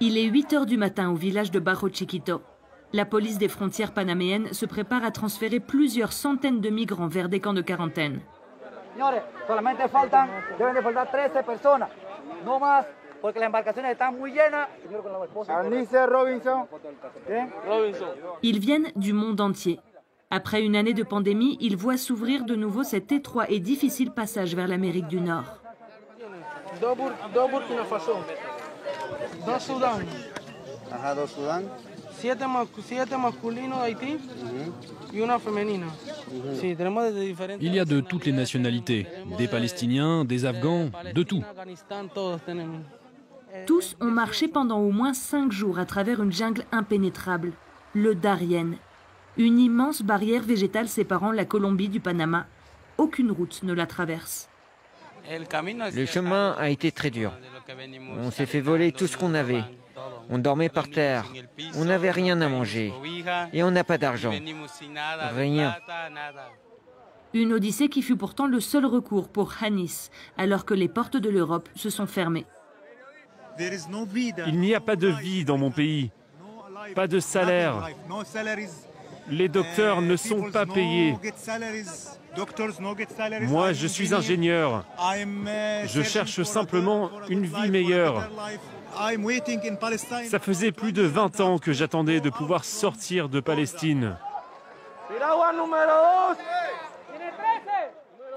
Il est 8 h du matin au village de Barro Chiquito. La police des frontières panaméennes se prépare à transférer plusieurs centaines de migrants vers des camps de quarantaine. Ils viennent du monde entier. Après une année de pandémie, ils voient s'ouvrir de nouveau cet étroit et difficile passage vers l'Amérique du Nord. Il y a de toutes les nationalités, des Palestiniens, des Afghans, de tout. Tous ont marché pendant au moins 5 jours à travers une jungle impénétrable, le Darién. Une immense barrière végétale séparant la Colombie du Panama. Aucune route ne la traverse. Le chemin a été très dur. On s'est fait voler tout ce qu'on avait. On dormait par terre. On n'avait rien à manger. Et on n'a pas d'argent. Rien. Une odyssée qui fut pourtant le seul recours pour Hanis, alors que les portes de l'Europe se sont fermées. Il n'y a pas de vie dans mon pays. Pas de salaire. Les docteurs ne sont pas payés. Moi, je suis ingénieur. Je cherche simplement une vie meilleure. Ça faisait plus de 20 ans que j'attendais de pouvoir sortir de Palestine.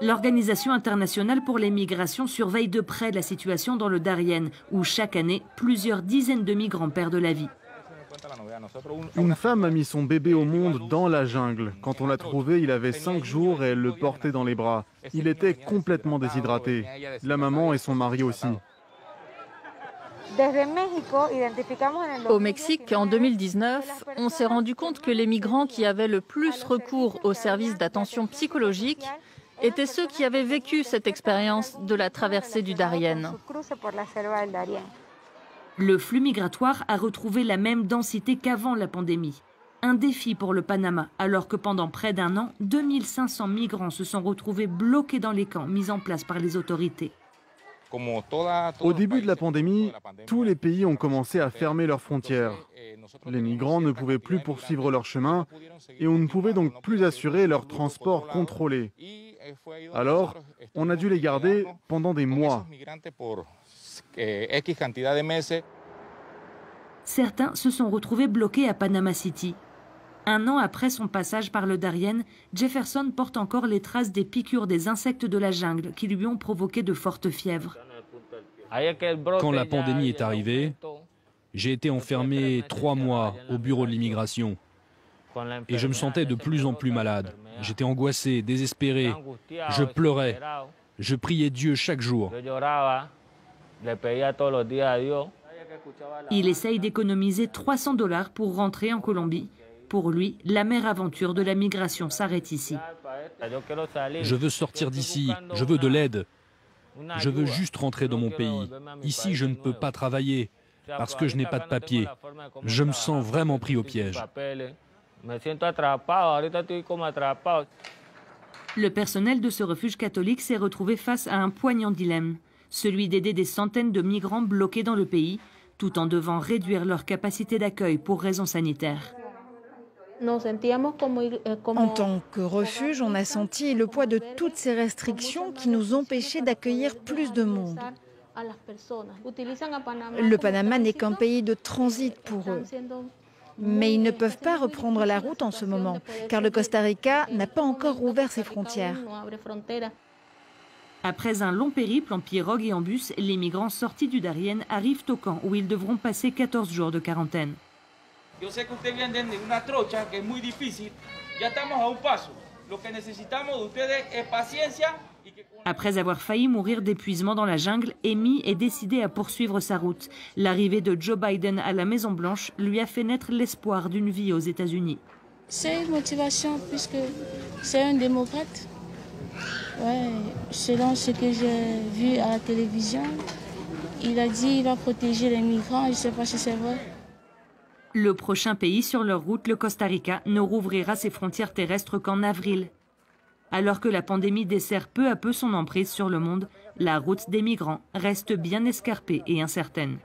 L'Organisation internationale pour les migrations surveille de près la situation dans le Darién, où chaque année, plusieurs dizaines de migrants perdent la vie. Une femme a mis son bébé au monde dans la jungle. Quand on l'a trouvé, il avait 5 jours et elle le portait dans les bras. Il était complètement déshydraté. La maman et son mari aussi. Au Mexique, en 2019, on s'est rendu compte que les migrants qui avaient le plus recours aux services d'attention psychologique étaient ceux qui avaient vécu cette expérience de la traversée du Darién. Le flux migratoire a retrouvé la même densité qu'avant la pandémie. Un défi pour le Panama, alors que pendant près d'un an, 2500 migrants se sont retrouvés bloqués dans les camps mis en place par les autorités. Au début de la pandémie, tous les pays ont commencé à fermer leurs frontières. Les migrants ne pouvaient plus poursuivre leur chemin et on ne pouvait donc plus assurer leur transport contrôlé. Alors, on a dû les garder pendant des mois. Certains se sont retrouvés bloqués à Panama City. Un an après son passage par le Darién, Jefferson porte encore les traces des piqûres des insectes de la jungle qui lui ont provoqué de fortes fièvres. Quand la pandémie est arrivée, j'ai été enfermé 3 mois au bureau de l'immigration. Et je me sentais de plus en plus malade. J'étais angoissé, désespéré. Je pleurais. Je priais Dieu chaque jour. Il essaye d'économiser $300 pour rentrer en Colombie. Pour lui, la mère aventure de la migration s'arrête ici. Je veux sortir d'ici, je veux de l'aide. Je veux juste rentrer dans mon pays. Ici, je ne peux pas travailler parce que je n'ai pas de papier. Je me sens vraiment pris au piège. Le personnel de ce refuge catholique s'est retrouvé face à un poignant dilemme, celui d'aider des centaines de migrants bloqués dans le pays, tout en devant réduire leur capacité d'accueil pour raisons sanitaires. En tant que refuge, on a senti le poids de toutes ces restrictions qui nous empêchaient d'accueillir plus de monde. Le Panama n'est qu'un pays de transit pour eux. Mais ils ne peuvent pas reprendre la route en ce moment, car le Costa Rica n'a pas encore ouvert ses frontières. Après un long périple en pirogue et en bus, les migrants sortis du Darién arrivent au camp où ils devront passer 14 jours de quarantaine. Yo sé que ustedes vienen de una trocha que es muy difícil. Ya estamos a un paso. Lo que necesitamos de ustedes es paciencia. Après avoir failli mourir d'épuisement dans la jungle, Amy est décidée à poursuivre sa route. L'arrivée de Joe Biden à la Maison-Blanche lui a fait naître l'espoir d'une vie aux États-Unis. C'est une motivation puisque c'est un démocrate. Ouais, selon ce que j'ai vu à la télévision, il a dit qu'il va protéger les migrants. Je ne sais pas si c'est vrai. Le prochain pays sur leur route, le Costa Rica, ne rouvrira ses frontières terrestres qu'en avril. Alors que la pandémie dessert peu à peu son emprise sur le monde, la route des migrants reste bien escarpée et incertaine.